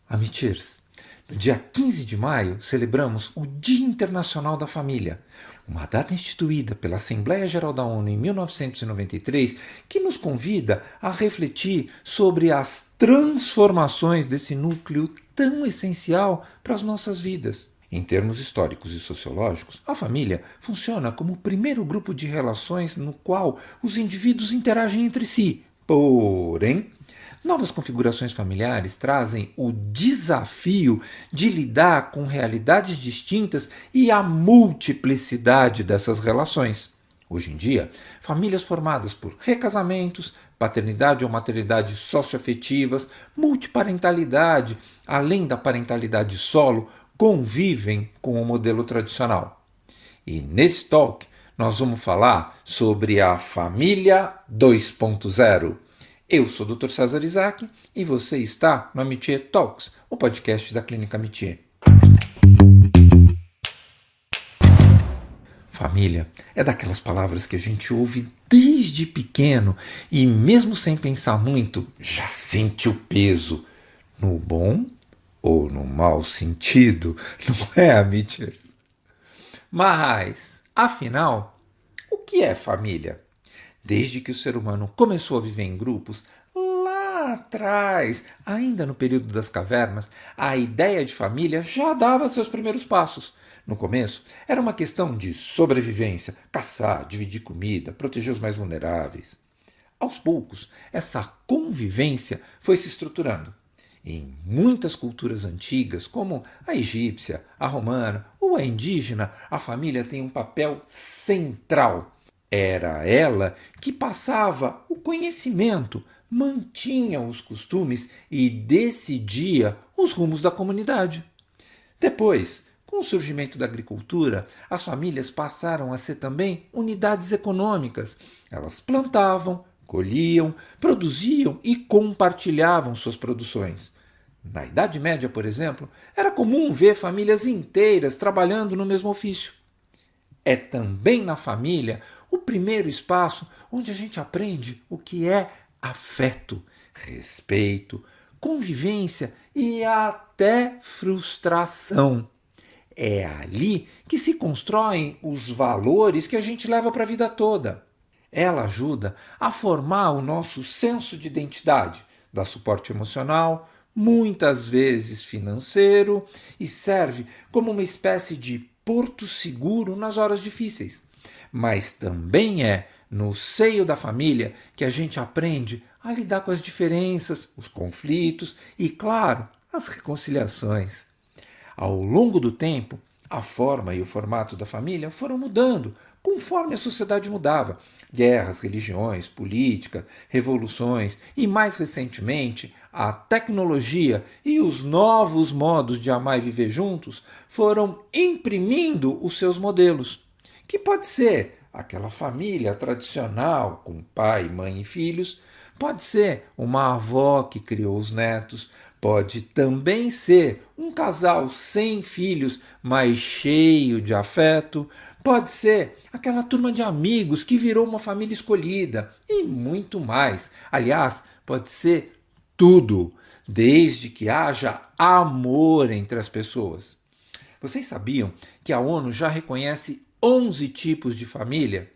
Amichers, no dia 15 de maio celebramos o Dia Internacional da Família, uma data instituída pela Assembleia Geral da ONU em 1993 que nos convida a refletir sobre as transformações desse núcleo tão essencial para as nossas vidas. Em termos históricos e sociológicos, a família funciona como o primeiro grupo de relações no qual os indivíduos interagem entre si. Porém, novas configurações familiares trazem o desafio de lidar com realidades distintas e a multiplicidade dessas relações. Hoje em dia, famílias formadas por recasamentos, paternidade ou maternidade socioafetivas, multiparentalidade, além da parentalidade solo, convivem com o modelo tradicional. E nesse talk nós vamos falar sobre a família 2.0. Eu sou o Dr. César Isaac e você está no Amitié Talks, o podcast da Clínica Amitié. Família é daquelas palavras que a gente ouve desde pequeno e mesmo sem pensar muito, já sente o peso, no bom ou no mau sentido, não é, Amichers? Mas, afinal, o que é família? Desde que o ser humano começou a viver em grupos, lá atrás, ainda no período das cavernas, a ideia de família já dava seus primeiros passos. No começo, era uma questão de sobrevivência, caçar, dividir comida, proteger os mais vulneráveis. Aos poucos, essa convivência foi se estruturando. Em muitas culturas antigas, como a egípcia, a romana ou a indígena, a família tem um papel central. Era ela que passava o conhecimento, mantinha os costumes e decidia os rumos da comunidade. Depois, com o surgimento da agricultura, as famílias passaram a ser também unidades econômicas. Elas plantavam, colhiam, produziam e compartilhavam suas produções. Na Idade Média, por exemplo, era comum ver famílias inteiras trabalhando no mesmo ofício. É também na família o primeiro espaço onde a gente aprende o que é afeto, respeito, convivência e até frustração. É ali que se constroem os valores que a gente leva para a vida toda. Ela ajuda a formar o nosso senso de identidade, dá suporte emocional, muitas vezes financeiro, e serve como uma espécie de porto seguro nas horas difíceis. Mas também é no seio da família que a gente aprende a lidar com as diferenças, os conflitos e, claro, as reconciliações. Ao longo do tempo, a forma e o formato da família foram mudando conforme a sociedade mudava. Guerras, religiões, política, revoluções e, mais recentemente, a tecnologia e os novos modos de amar e viver juntos foram imprimindo os seus modelos, que pode ser aquela família tradicional com pai, mãe e filhos, pode ser uma avó que criou os netos, pode também ser um casal sem filhos, mas cheio de afeto, pode ser aquela turma de amigos que virou uma família escolhida e muito mais. Aliás, pode ser tudo, desde que haja amor entre as pessoas. Vocês sabiam que a ONU já reconhece 11 tipos de família?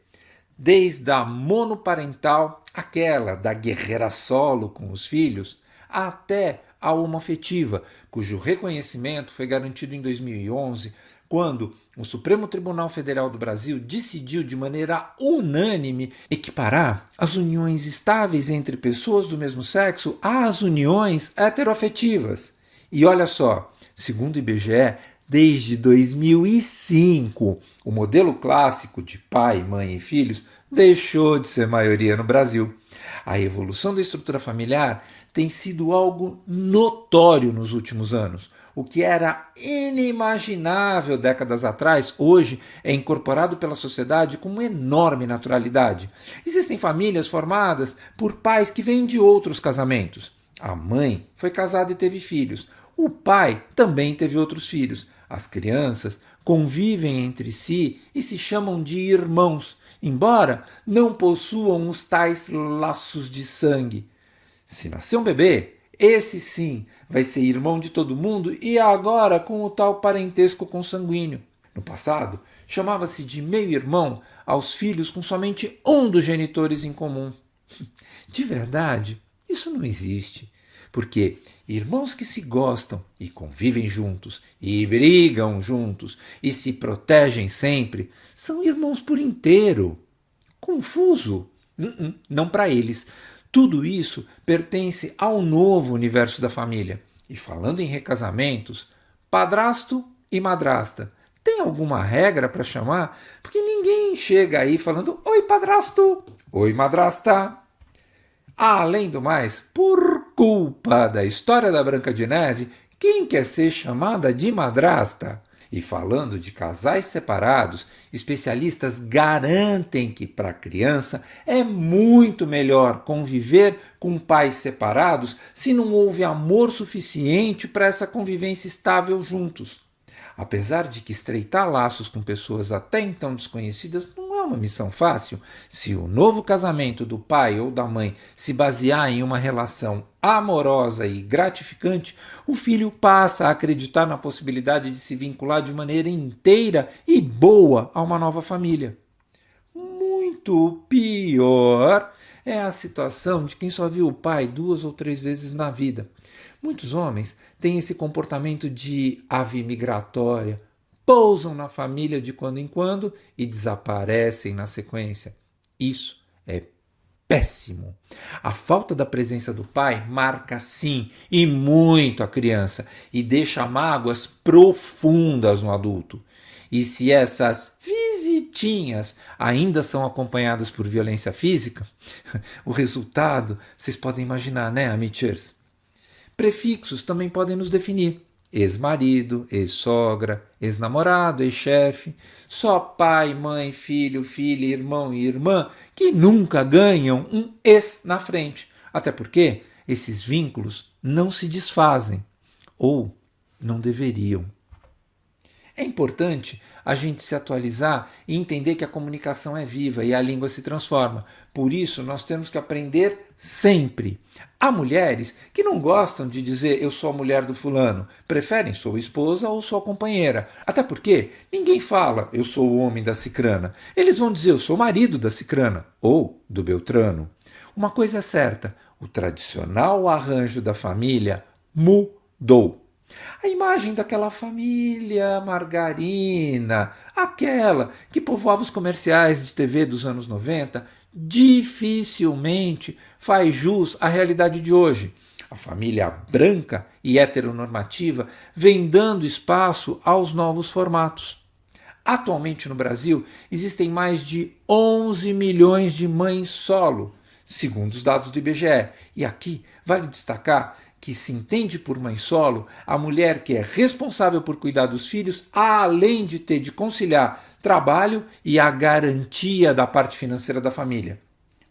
Desde a monoparental, aquela da guerreira solo com os filhos, até a homoafetiva, cujo reconhecimento foi garantido em 2011, quando o Supremo Tribunal Federal do Brasil decidiu de maneira unânime equiparar as uniões estáveis entre pessoas do mesmo sexo às uniões heteroafetivas. E olha só, segundo o IBGE, desde 2005, o modelo clássico de pai, mãe e filhos deixou de ser maioria no Brasil. A evolução da estrutura familiar tem sido algo notório nos últimos anos. O que era inimaginável décadas atrás, hoje é incorporado pela sociedade com uma enorme naturalidade. Existem famílias formadas por pais que vêm de outros casamentos. A mãe foi casada e teve filhos. O pai também teve outros filhos. As crianças convivem entre si e se chamam de irmãos, embora não possuam os tais laços de sangue. Se nascer um bebê, Esse sim vai ser irmão de todo mundo e agora com o tal parentesco consanguíneo. No passado, chamava-se de meio-irmão aos filhos com somente um dos genitores em comum. De verdade, isso não existe. Porque irmãos que se gostam e convivem juntos, e brigam juntos, e se protegem sempre, são irmãos por inteiro. Confuso? Não para eles. Tudo isso pertence ao novo universo da família. E falando em recasamentos, padrasto e madrasta. Tem alguma regra para chamar? Porque ninguém chega aí falando: oi, padrasto! Oi, madrasta! Além do mais, por culpa da história da Branca de Neve, quem quer ser chamada de madrasta? E falando de casais separados, especialistas garantem que para a criança é muito melhor conviver com pais separados se não houve amor suficiente para essa convivência estável juntos. Apesar de que estreitar laços com pessoas até então desconhecidas não é uma missão fácil, se o novo casamento do pai ou da mãe se basear em uma relação amorosa e gratificante, o filho passa a acreditar na possibilidade de se vincular de maneira inteira e boa a uma nova família. Muito pior é a situação de quem só viu o pai 2 ou 3 vezes na vida. Muitos homens têm esse comportamento de ave migratória, pousam na família de quando em quando e desaparecem na sequência. Isso é péssimo. A falta da presença do pai marca sim e muito a criança e deixa mágoas profundas no adulto. E se essas visitinhas ainda são acompanhadas por violência física, o resultado vocês podem imaginar, né, amitchers? Prefixos também podem nos definir. Ex-marido, ex-sogra, ex-namorado, ex-chefe, só pai, mãe, filho, filha, irmão e irmã que nunca ganham um ex na frente. Até porque esses vínculos não se desfazem, ou não deveriam. É importante a gente se atualizar e entender que a comunicação é viva e a língua se transforma. Por isso, nós temos que aprender sempre. Há mulheres que não gostam de dizer eu sou a mulher do fulano, preferem sou esposa ou sou companheira. Até porque ninguém fala eu sou o homem da cicrana. Eles vão dizer eu sou o marido da cicrana ou do beltrano. Uma coisa é certa, o tradicional arranjo da família mudou. A imagem daquela família margarina, aquela que povoava os comerciais de TV dos anos 90, dificilmente faz jus à realidade de hoje. A família branca e heteronormativa vem dando espaço aos novos formatos. Atualmente no Brasil existem mais de 11 milhões de mães solo, segundo os dados do IBGE. E aqui vale destacar que se entende por mãe solo a mulher que é responsável por cuidar dos filhos, além de ter de conciliar trabalho e a garantia da parte financeira da família.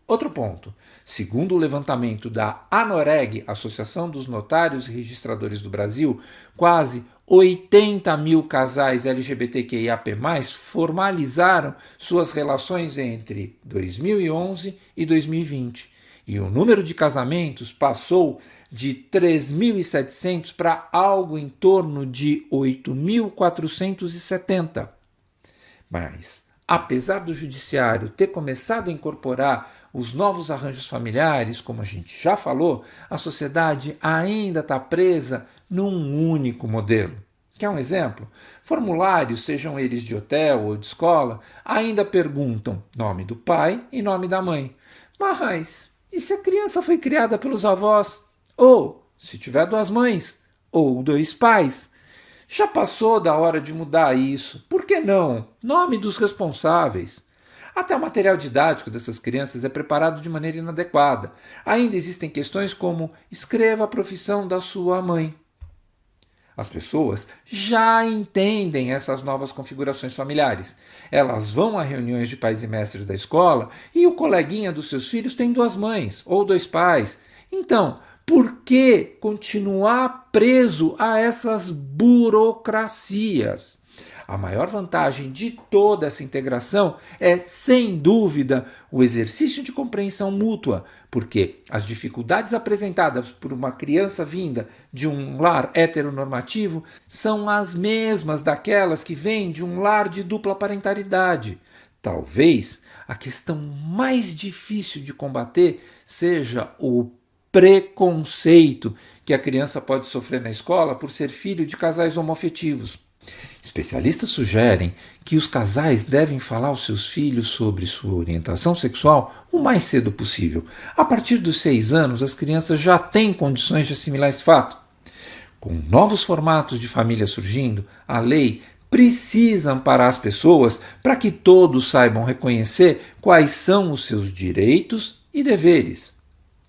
Outro ponto, segundo o levantamento da ANOREG, Associação dos Notários e Registradores do Brasil, quase 80 mil casais LGBTQIAP+, formalizaram suas relações entre 2011 e 2020. E o número de casamentos passou de 3.700 para algo em torno de 8.470. Mas, apesar do judiciário ter começado a incorporar os novos arranjos familiares, como a gente já falou, a sociedade ainda está presa num único modelo. Quer um exemplo? Formulários, sejam eles de hotel ou de escola, ainda perguntam nome do pai e nome da mãe. Mas, e se a criança foi criada pelos avós? Ou, se tiver 2 mães, ou 2 pais? Já passou da hora de mudar isso. Por que não? Nome dos responsáveis. Até o material didático dessas crianças é preparado de maneira inadequada. Ainda existem questões como escreva a profissão da sua mãe. As pessoas já entendem essas novas configurações familiares. Elas vão a reuniões de pais e mestres da escola e o coleguinha dos seus filhos tem 2 mães ou 2 pais. Então, por que continuar preso a essas burocracias? A maior vantagem de toda essa integração é, sem dúvida, o exercício de compreensão mútua, porque as dificuldades apresentadas por uma criança vinda de um lar heteronormativo são as mesmas daquelas que vêm de um lar de dupla parentalidade. Talvez a questão mais difícil de combater seja o preconceito que a criança pode sofrer na escola por ser filho de casais homoafetivos. Especialistas sugerem que os casais devem falar aos seus filhos sobre sua orientação sexual o mais cedo possível. A partir dos 6 anos, as crianças já têm condições de assimilar esse fato. Com novos formatos de família surgindo, a lei precisa amparar as pessoas para que todos saibam reconhecer quais são os seus direitos e deveres.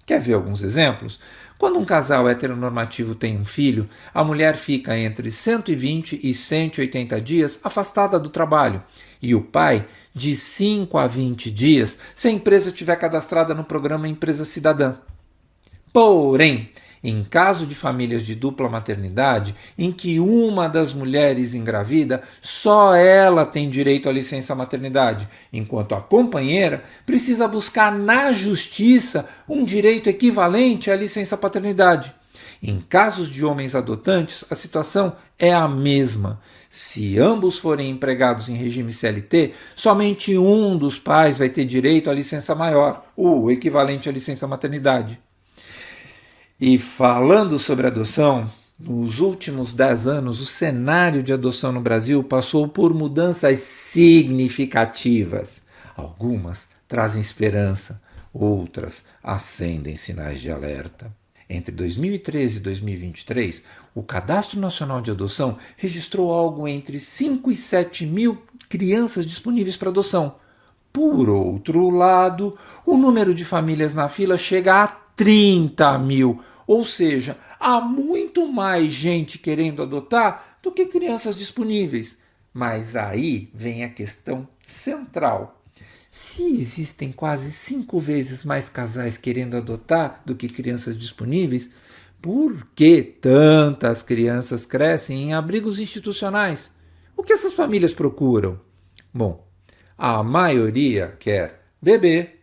Quer ver alguns exemplos? Quando um casal heteronormativo tem um filho, a mulher fica entre 120 e 180 dias afastada do trabalho e o pai de 5 a 20 dias se a empresa tiver cadastrada no programa Empresa Cidadã. Porém, em caso de famílias de dupla maternidade, em que uma das mulheres engravida, só ela tem direito à licença maternidade, enquanto a companheira precisa buscar na justiça um direito equivalente à licença paternidade. Em casos de homens adotantes, a situação é a mesma. Se ambos forem empregados em regime CLT, somente um dos pais vai ter direito à licença maior, o equivalente à licença maternidade. E falando sobre adoção, nos últimos 10 anos, o cenário de adoção no Brasil passou por mudanças significativas. Algumas trazem esperança, outras acendem sinais de alerta. Entre 2013 e 2023, o Cadastro Nacional de Adoção registrou algo entre 5 e 7 mil crianças disponíveis para adoção. Por outro lado, o número de famílias na fila chega a 30 mil, ou seja, há muito mais gente querendo adotar do que crianças disponíveis. Mas aí vem a questão central. Se existem quase 5 vezes mais casais querendo adotar do que crianças disponíveis, por que tantas crianças crescem em abrigos institucionais? O que essas famílias procuram? Bom, a maioria quer bebê,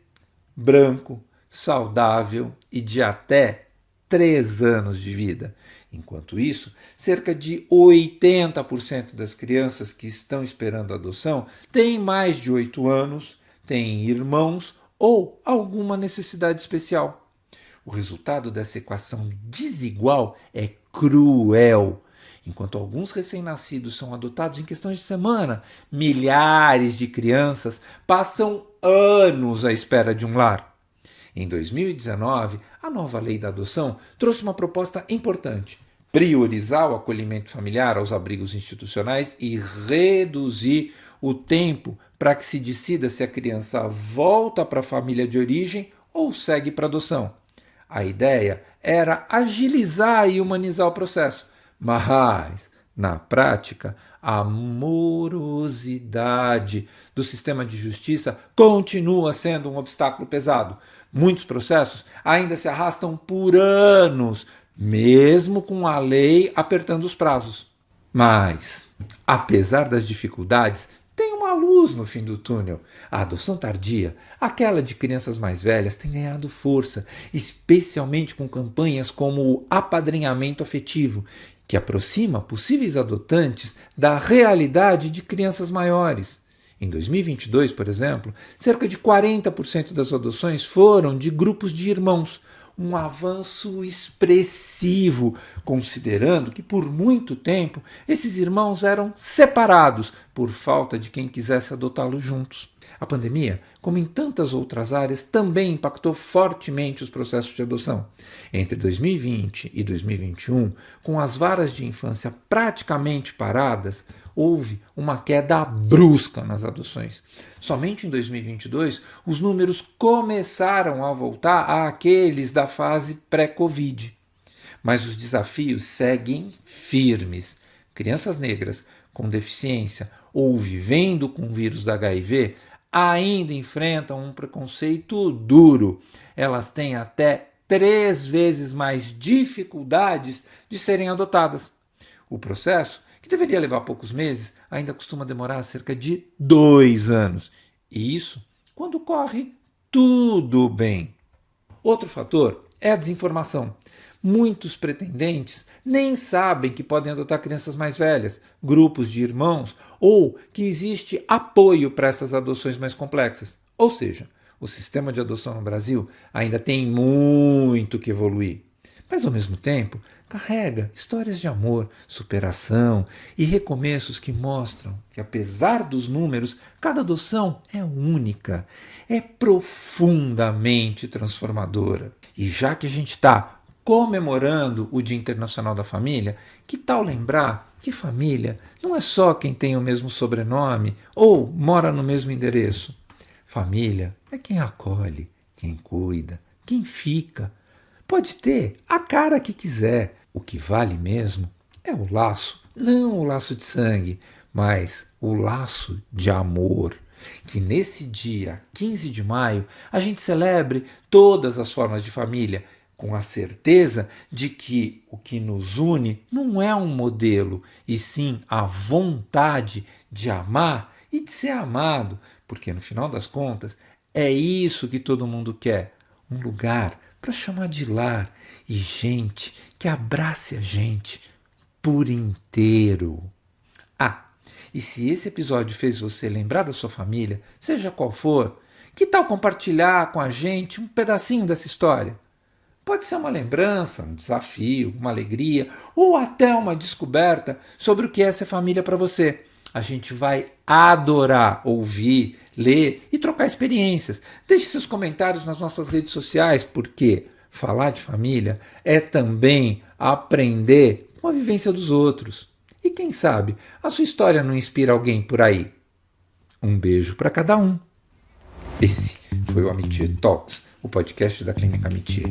branco, saudável e de até 3 anos de vida. Enquanto isso, cerca de 80% das crianças que estão esperando adoção têm mais de 8 anos, têm irmãos ou alguma necessidade especial. O resultado dessa equação desigual é cruel. Enquanto alguns recém-nascidos são adotados em questões de semana, milhares de crianças passam anos à espera de um lar. Em 2019, a nova lei da adoção trouxe uma proposta importante: priorizar o acolhimento familiar aos abrigos institucionais e reduzir o tempo para que se decida se a criança volta para a família de origem ou segue para adoção. A ideia era agilizar e humanizar o processo, mas, na prática, a morosidade do sistema de justiça continua sendo um obstáculo pesado. Muitos processos ainda se arrastam por anos, mesmo com a lei apertando os prazos. Mas, apesar das dificuldades, tem uma luz no fim do túnel. A adoção tardia, aquela de crianças mais velhas, tem ganhado força, especialmente com campanhas como o apadrinhamento afetivo, que aproxima possíveis adotantes da realidade de crianças maiores. Em 2022, por exemplo, cerca de 40% das adoções foram de grupos de irmãos, um avanço expressivo, considerando que por muito tempo esses irmãos eram separados por falta de quem quisesse adotá-los juntos. A pandemia, como em tantas outras áreas, também impactou fortemente os processos de adoção. Entre 2020 e 2021, com as varas de infância praticamente paradas, houve uma queda brusca nas adoções. Somente em 2022, os números começaram a voltar àqueles da fase pré-Covid. Mas os desafios seguem firmes. Crianças negras com deficiência ou vivendo com o vírus da HIV ainda enfrentam um preconceito duro. Elas têm até 3 vezes mais dificuldades de serem adotadas. O processo, que deveria levar poucos meses, ainda costuma demorar cerca de 2 anos. E isso quando corre tudo bem. Outro fator é a desinformação. Muitos pretendentes nem sabem que podem adotar crianças mais velhas, grupos de irmãos, ou que existe apoio para essas adoções mais complexas. Ou seja, o sistema de adoção no Brasil ainda tem muito que evoluir. Mas, ao mesmo tempo, carrega histórias de amor, superação e recomeços que mostram que, apesar dos números, cada adoção é única, é profundamente transformadora. E já que a gente está comemorando o Dia Internacional da Família, que tal lembrar que família não é só quem tem o mesmo sobrenome ou mora no mesmo endereço? Família é quem acolhe, quem cuida, quem fica. Pode ter a cara que quiser. O que vale mesmo é o laço, não o laço de sangue, mas o laço de amor. Que nesse dia, 15 de maio, a gente celebre todas as formas de família, com a certeza de que o que nos une não é um modelo, e sim a vontade de amar e de ser amado, porque no final das contas é isso que todo mundo quer, um lugar para chamar de lar e gente que abrace a gente por inteiro. Ah, e se esse episódio fez você lembrar da sua família, seja qual for, que tal compartilhar com a gente um pedacinho dessa história? Pode ser uma lembrança, um desafio, uma alegria ou até uma descoberta sobre o que é ser família para você. A gente vai adorar ouvir, ler e trocar experiências. Deixe seus comentários nas nossas redes sociais, porque falar de família é também aprender com a vivência dos outros. E quem sabe a sua história não inspira alguém por aí. Um beijo para cada um. Esse foi o Amitié Talks, o podcast da Clínica Amitié.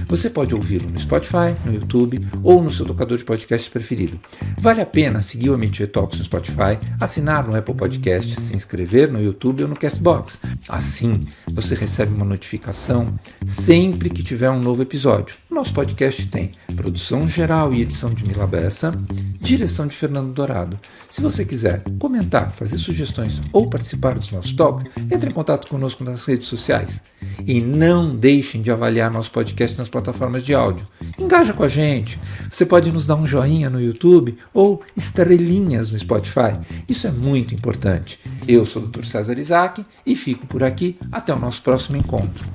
Você pode ouvi-lo no Spotify, no YouTube ou no seu tocador de podcast preferido. Vale a pena seguir o Amitié Talks no Spotify, assinar no Apple Podcast, se inscrever no YouTube ou no Castbox. Assim, você recebe uma notificação sempre que tiver um novo episódio. O nosso podcast tem produção geral e edição de Mila Bessa, direção de Fernando Dourado. Se você quiser comentar, fazer sugestões ou participar dos nossos talks, entre em contato conosco nas redes sociais. E não deixem de avaliar nosso podcast nas plataformas de áudio. Engaja com a gente. Você pode nos dar um joinha no YouTube ou estrelinhas no Spotify. Isso é muito importante. Eu sou o Dr. César Isaac e fico por aqui até o nosso próximo encontro.